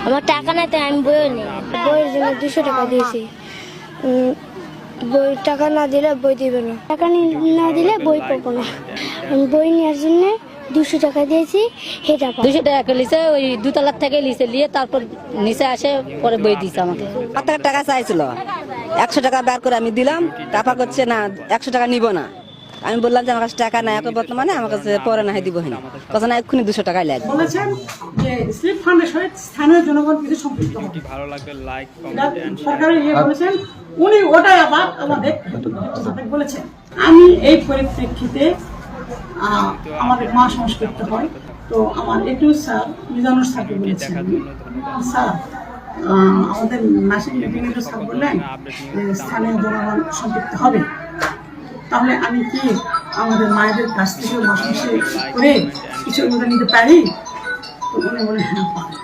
আমার টাকা নাই তাই আমি বইও নিই। বইয়ের জন্য 200 টাকা দিয়েছি। বই টাকা না দিলে বই দিবে না, টাকা না দিলে বই পাবো না। আমি বই নেওয়ার জন্য 200 টাকা দিয়েছি। সেটা 200 টাকা লিছে, ওই দুতলার থেকে লিছে, নিয়ে তারপর নিচে আসে পরে বই দিছে আমাকে। আমার টাকা চাইছিল, 100 টাকা বের করে আমি দিলাম। তারপর করছে না 100 টাকা নিব না। আমি বললাম যে আমার কাছে টাকা নাই এখন বর্তমানে, আমার কাছে পরে না দিব না, কথা না এক্ষুনি 200 টাকাই লাগবে। বলেছেন যে স্লিপ ফান্ডের সহিত স্থানীয় জনগণ কিছু সম্পৃক্ত হবে। ভালো লাগবে লাইক কমেন্ট এন্ড সরকারের বলেছেন উনি ওটাই আবার আমাদের বলেছেন। আমি এই পরিপ্রেক্ষিতে আমাদের মা সংস্কৃত হয়, তো আমার একটু স্যার মিজানুর স্যারকে বলেছেন, স্যার আমাদের মাসিক মিটিংয়ে স্যার বললেন স্থানীয় জনগণ সম্পৃক্ত হবে, তাহলে আমি কি আমাদের মায়েদের কাছ থেকে মাসে করে কিছু অনুদান নিতে পারি? তো উনি বলে হ্যাঁ পারি।